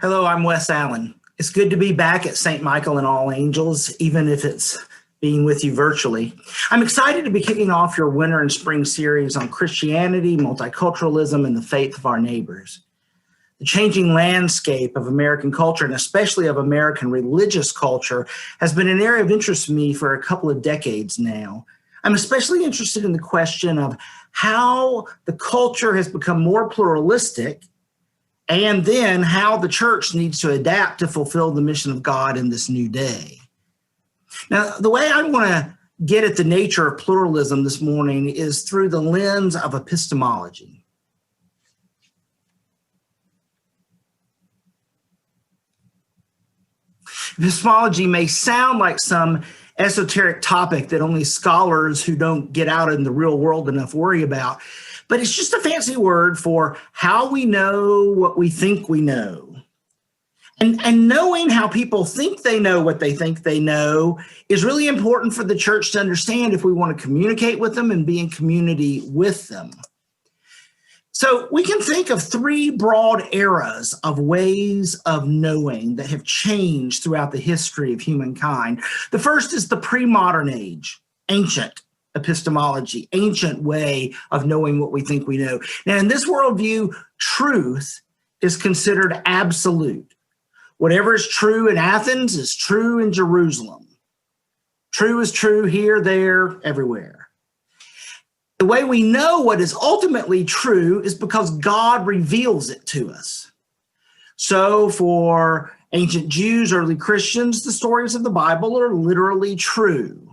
Hello, I'm Wes Allen. It's good to be back at St. Michael and All Angels, even if it's being with you virtually. I'm excited to be kicking off your winter and spring series on Christianity, multiculturalism, and the faith of our neighbors. The changing landscape of American culture, and especially of American religious culture, has been an area of interest to me for a couple of decades now. I'm especially interested in the question of how the culture has become more pluralistic, and then how the church needs to adapt to fulfill the mission of God in this new day. Now, the way I want to get at the nature of pluralism this morning is through the lens of epistemology. Epistemology may sound like some esoteric topic that only scholars who don't get out in the real world enough worry about, but it's just a fancy word for how we know what we think we know. And knowing how people think they know what they think they know is really important for the church to understand if we want to communicate with them and be in community with them. So we can think of three broad eras of ways of knowing that have changed throughout the history of humankind. The first is the premodern age, ancient epistemology, ancient way of knowing what we think we know. Now, in this worldview, truth is considered absolute. Whatever is true in Athens is true in Jerusalem. True is true here, there, everywhere. The way we know what is ultimately true is because God reveals it to us. So for ancient Jews, early Christians, the stories of the Bible are literally true.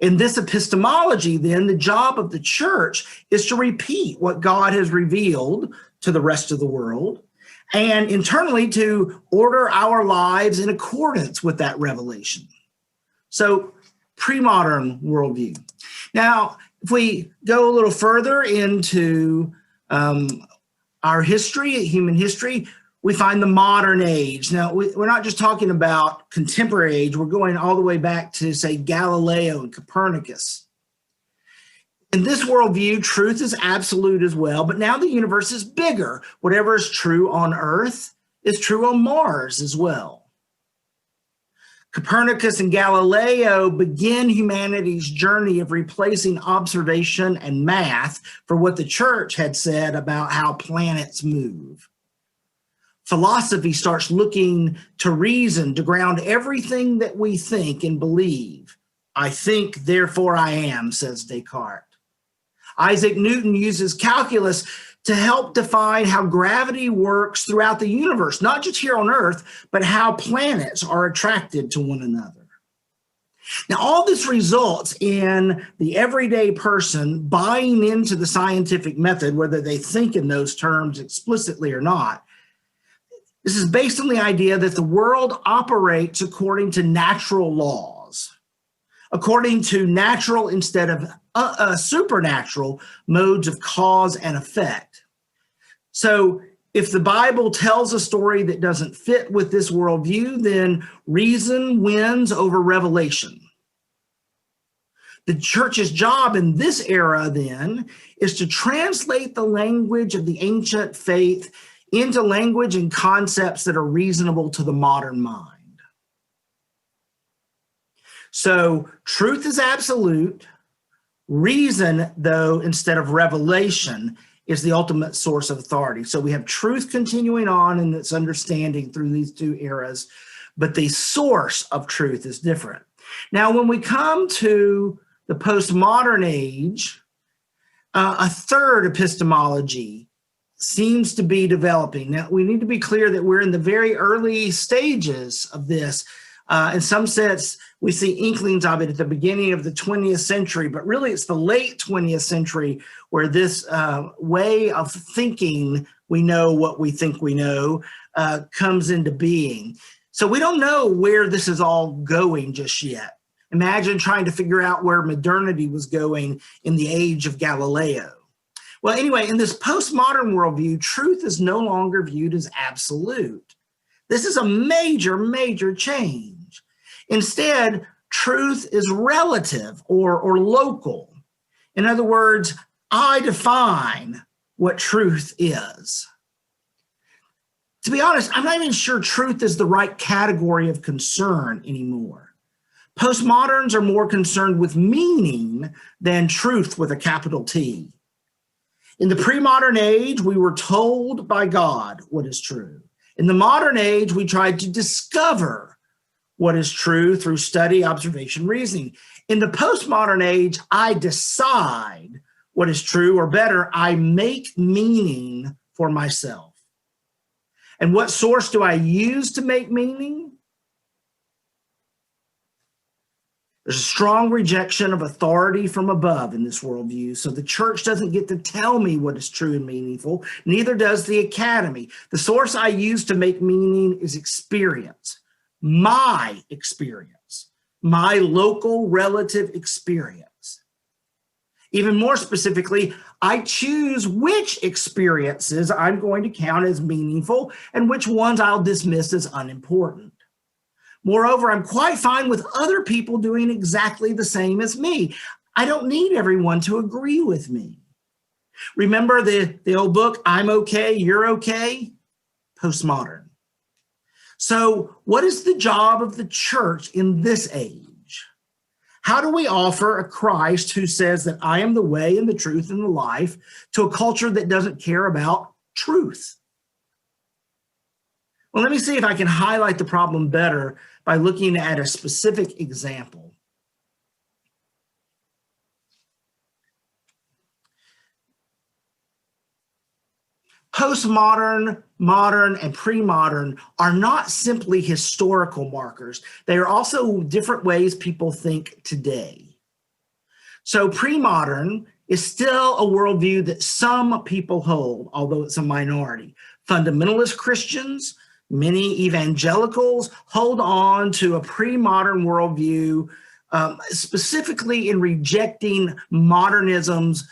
In this epistemology, then, the job of the church is to repeat what God has revealed to the rest of the world, and internally to order our lives in accordance with that revelation. So, pre-modern worldview. Now, if we go a little further into our history, human history, we find the modern age. Now, we're not just talking about contemporary age. We're going all the way back to, say, Galileo and Copernicus. In this worldview, truth is absolute as well, but now the universe is bigger. Whatever is true on Earth is true on Mars as well. Copernicus and Galileo begin humanity's journey of replacing observation and math for what the church had said about how planets move. Philosophy starts looking to reason to ground everything that we think and believe. I think, therefore I am, says Descartes. Isaac Newton uses calculus to help define how gravity works throughout the universe, not just here on Earth, but how planets are attracted to one another. Now, all this results in the everyday person buying into the scientific method, whether they think in those terms explicitly or not. This is based on the idea that the world operates according to natural laws, according to natural instead of supernatural modes of cause and effect. So if the Bible tells a story that doesn't fit with this worldview, then reason wins over revelation. The church's job in this era, then, is to translate the language of the ancient faith into language and concepts that are reasonable to the modern mind. So truth is absolute. Reason, though, instead of revelation, is the ultimate source of authority. So we have truth continuing on in its understanding through these two eras, but the source of truth is different. Now, when we come to the postmodern age, a third epistemology seems to be developing. Now, we need to be clear that we're in the very early stages of this. In some sense, we see inklings of it at the beginning of the 20th century, but really it's the late 20th century where this way of thinking, we know what we think we know, comes into being. So we don't know where this is all going just yet. Imagine trying to figure out where modernity was going in the age of Galileo. Well, anyway, in this postmodern worldview, truth is no longer viewed as absolute. This is a major, major change. Instead, truth is relative or local. In other words, I define what truth is. To be honest, I'm not even sure truth is the right category of concern anymore. Postmoderns are more concerned with meaning than truth with a capital T. In the pre-modern age, we were told by God what is true. In the modern age, we tried to discover what is true through study, observation, reasoning. In the postmodern age, I decide what is true, or better, I make meaning for myself. And what source do I use to make meaning? There's a strong rejection of authority from above in this worldview. So the church doesn't get to tell me what is true and meaningful, neither does the academy. The source I use to make meaning is experience, my local relative experience. Even more specifically, I choose which experiences I'm going to count as meaningful and which ones I'll dismiss as unimportant. Moreover, I'm quite fine with other people doing exactly the same as me. I don't need everyone to agree with me. Remember the old book, I'm okay, you're okay? Postmodern. So what is the job of the church in this age? How do we offer a Christ who says that I am the way and the truth and the life to a culture that doesn't care about truth? Well, let me see if I can highlight the problem better by looking at a specific example. Postmodern, modern, and pre-modern are not simply historical markers. They are also different ways people think today. So pre-modern is still a worldview that some people hold, although it's a minority. Fundamentalist Christians, many evangelicals hold on to a pre-modern worldview, specifically in rejecting modernism's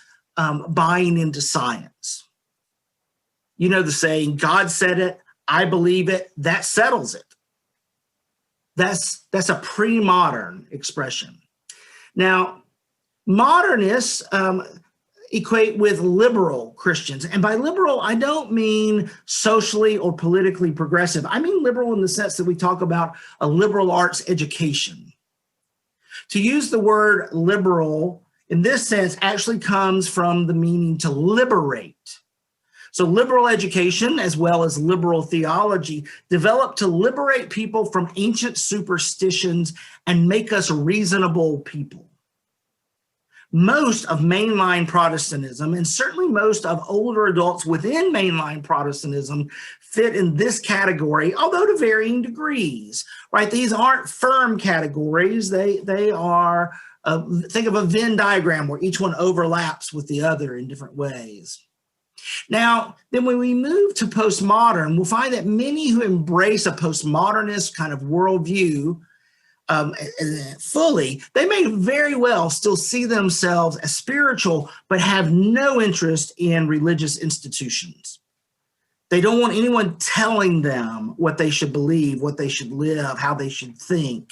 buying into science. You know the saying, God said it, I believe it, that settles it. That's a pre-modern expression. Now, modernists equate with liberal Christians. And by liberal, I don't mean socially or politically progressive. I mean liberal in the sense that we talk about a liberal arts education. To use the word liberal in this sense actually comes from the meaning to liberate. So liberal education, as well as liberal theology, developed to liberate people from ancient superstitions and make us reasonable people. Most of mainline Protestantism, and certainly most of older adults within mainline Protestantism, fit in this category, although to varying degrees, right? These aren't firm categories. They are, think of a Venn diagram where each one overlaps with the other in different ways. Now, then when we move to postmodern, we'll find that many who embrace a postmodernist kind of worldview fully, they may very well still see themselves as spiritual, but have no interest in religious institutions. They don't want anyone telling them what they should believe, what they should live, how they should think.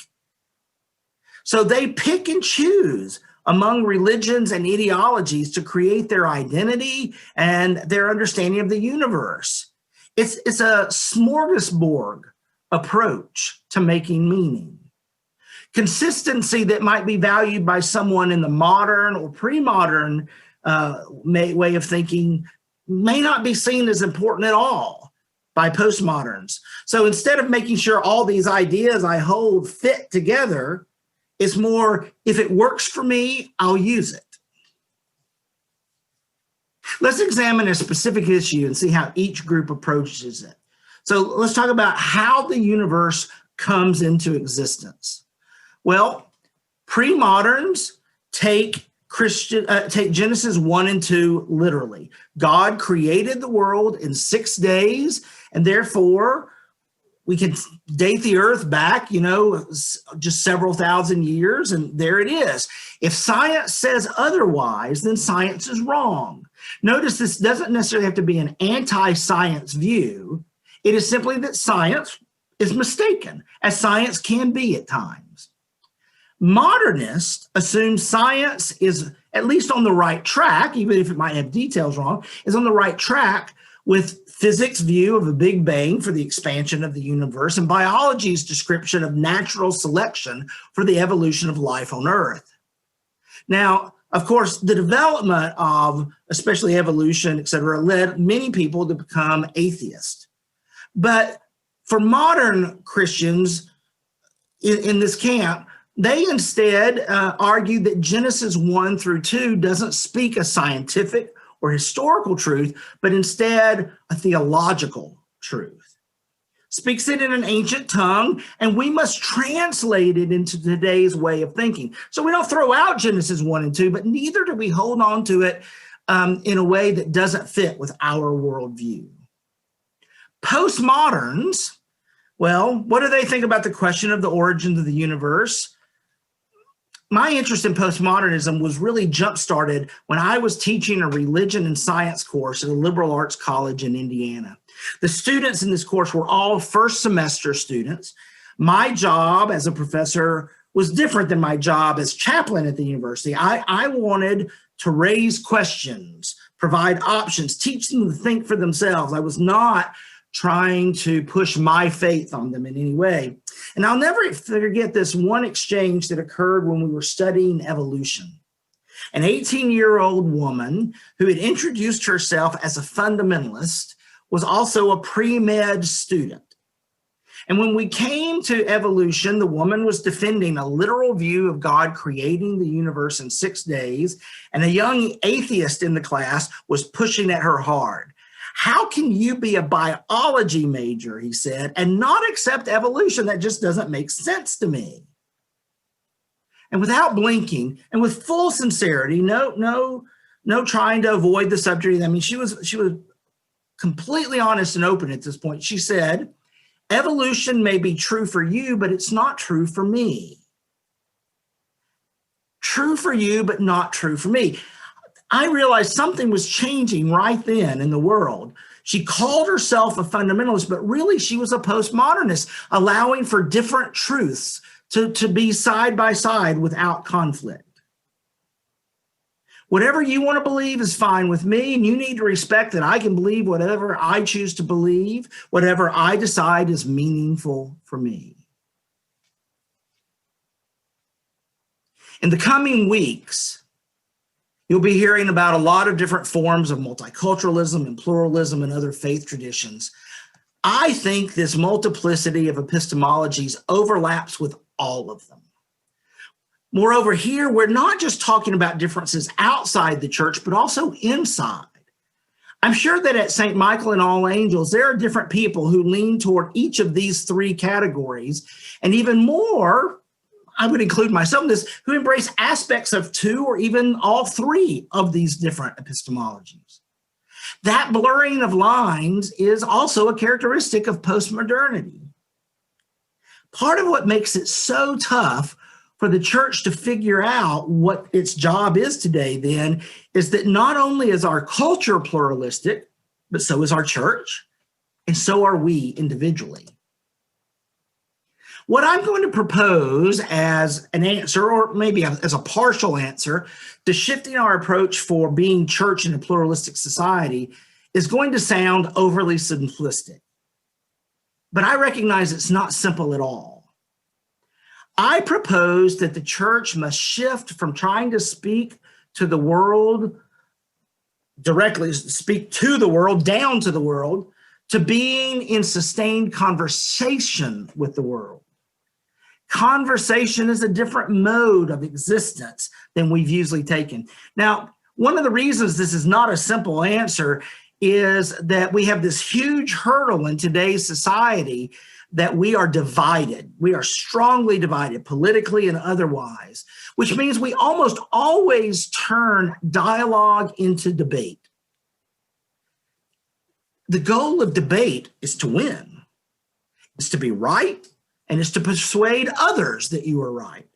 So they pick and choose among religions and ideologies to create their identity and their understanding of the universe. It's a smorgasbord approach to making meaning. Consistency that might be valued by someone in the modern or pre-modern way of thinking may not be seen as important at all by postmoderns. So instead of making sure all these ideas I hold fit together, it's more, if it works for me, I'll use it. Let's examine a specific issue and see how each group approaches it. So let's talk about how the universe comes into existence. Well, pre-moderns take Genesis 1 and 2 literally. God created the world in 6 days, and therefore we can date the earth back, just several thousand years, and there it is. If science says otherwise, then science is wrong. Notice this doesn't necessarily have to be an anti-science view. It is simply that science is mistaken, as science can be at times. Modernists assume science is at least on the right track, even if it might have details wrong, is on the right track with physics' view of a Big Bang for the expansion of the universe and biology's description of natural selection for the evolution of life on Earth. Now, of course, the development of especially evolution, et cetera, led many people to become atheists. But for modern Christians in this camp, they instead argue that Genesis 1 through 2 doesn't speak a scientific or historical truth, but instead a theological truth. Speaks it in an ancient tongue, and we must translate it into today's way of thinking. So we don't throw out Genesis 1 and 2, but neither do we hold on to it in a way that doesn't fit with our worldview. Postmoderns, well, what do they think about the question of the origins of the universe? My interest in postmodernism was really jump-started when I was teaching a religion and science course at a liberal arts college in Indiana. The students in this course were all first semester students. My job as a professor was different than my job as chaplain at the university. I wanted to raise questions, provide options, teach them to think for themselves. I was not trying to push my faith on them in any way. And I'll never forget this one exchange that occurred when we were studying evolution. An 18-year-old woman who had introduced herself as a fundamentalist was also a pre-med student. And when we came to evolution, the woman was defending a literal view of God creating the universe in 6 days, and a young atheist in the class was pushing at her hard. How can you be a biology major, he said, and not accept evolution? That just doesn't make sense to me. And without blinking and with full sincerity, no trying to avoid the subject. I mean, she was completely honest and open at this point. She said, evolution may be true for you, but it's not true for me. True for you, but not true for me. I realized something was changing right then in the world. She called herself a fundamentalist, but really she was a postmodernist, allowing for different truths to be side by side without conflict. Whatever you want to believe is fine with me, and you need to respect that I can believe whatever I choose to believe, whatever I decide is meaningful for me. In the coming weeks, you'll be hearing about a lot of different forms of multiculturalism and pluralism and other faith traditions. I think this multiplicity of epistemologies overlaps with all of them. Moreover, here, we're not just talking about differences outside the church, but also inside. I'm sure that at St. Michael and All Angels, there are different people who lean toward each of these three categories, and even more, I would include myself in this, who embrace aspects of two or even all three of these different epistemologies. That blurring of lines is also a characteristic of postmodernity. Part of what makes it so tough for the church to figure out what its job is today then is that not only is our culture pluralistic, but so is our church, and so are we individually. What I'm going to propose as an answer, or maybe as a partial answer, to shifting our approach for being church in a pluralistic society is going to sound overly simplistic. But I recognize it's not simple at all. I propose that the church must shift from trying to speak to the world directly, speak to the world, down to the world, to being in sustained conversation with the world. Conversation is a different mode of existence than we've usually taken. Now, one of the reasons this is not a simple answer is that we have this huge hurdle in today's society that we are divided. We are strongly divided politically and otherwise, which means we almost always turn dialogue into debate. The goal of debate is to win. It's to be right, and it's to persuade others that you are right.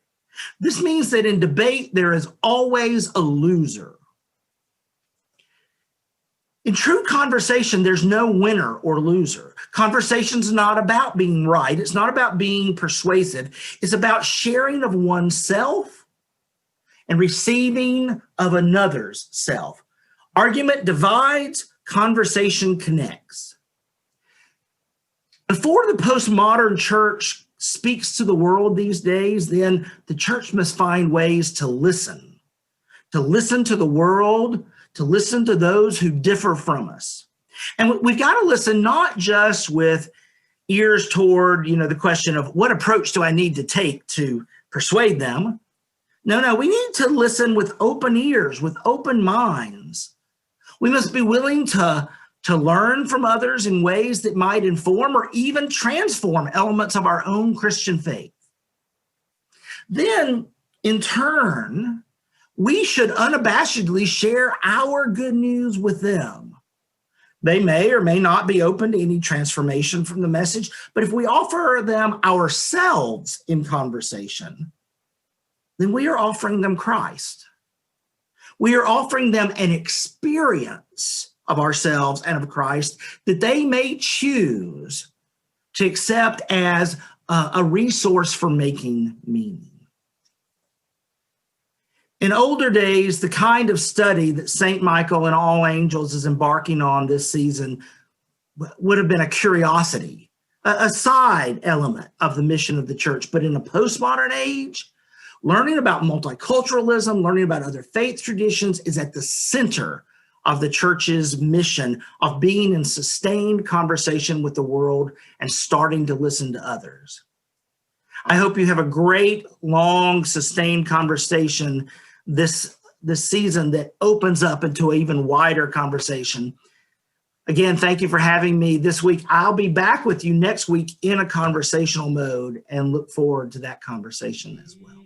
This means that in debate, there is always a loser. In true conversation, there's no winner or loser. Conversation's not about being right. It's not about being persuasive. It's about sharing of oneself and receiving of another's self. Argument divides, conversation connects. Before the postmodern church speaks to the world these days, then the church must find ways to listen to the world, to listen to those who differ from us. And we've got to listen not just with ears toward, the question of what approach do I need to take to persuade them? No, we need to listen with open ears, with open minds. We must be willing to learn from others in ways that might inform or even transform elements of our own Christian faith. Then, in turn, we should unabashedly share our good news with them. They may or may not be open to any transformation from the message, but if we offer them ourselves in conversation, then we are offering them Christ. We are offering them an experience of ourselves and of Christ that they may choose to accept as a resource for making meaning. In older days, the kind of study that St. Michael and all angels is embarking on this season would have been a curiosity, a side element of the mission of the church. But in a postmodern age, learning about multiculturalism, learning about other faith traditions is at the center of the church's mission of being in sustained conversation with the world and starting to listen to others. I hope you have a great, long, sustained conversation this season that opens up into an even wider conversation. Again, thank you for having me this week. I'll be back with you next week in a conversational mode and look forward to that conversation as well.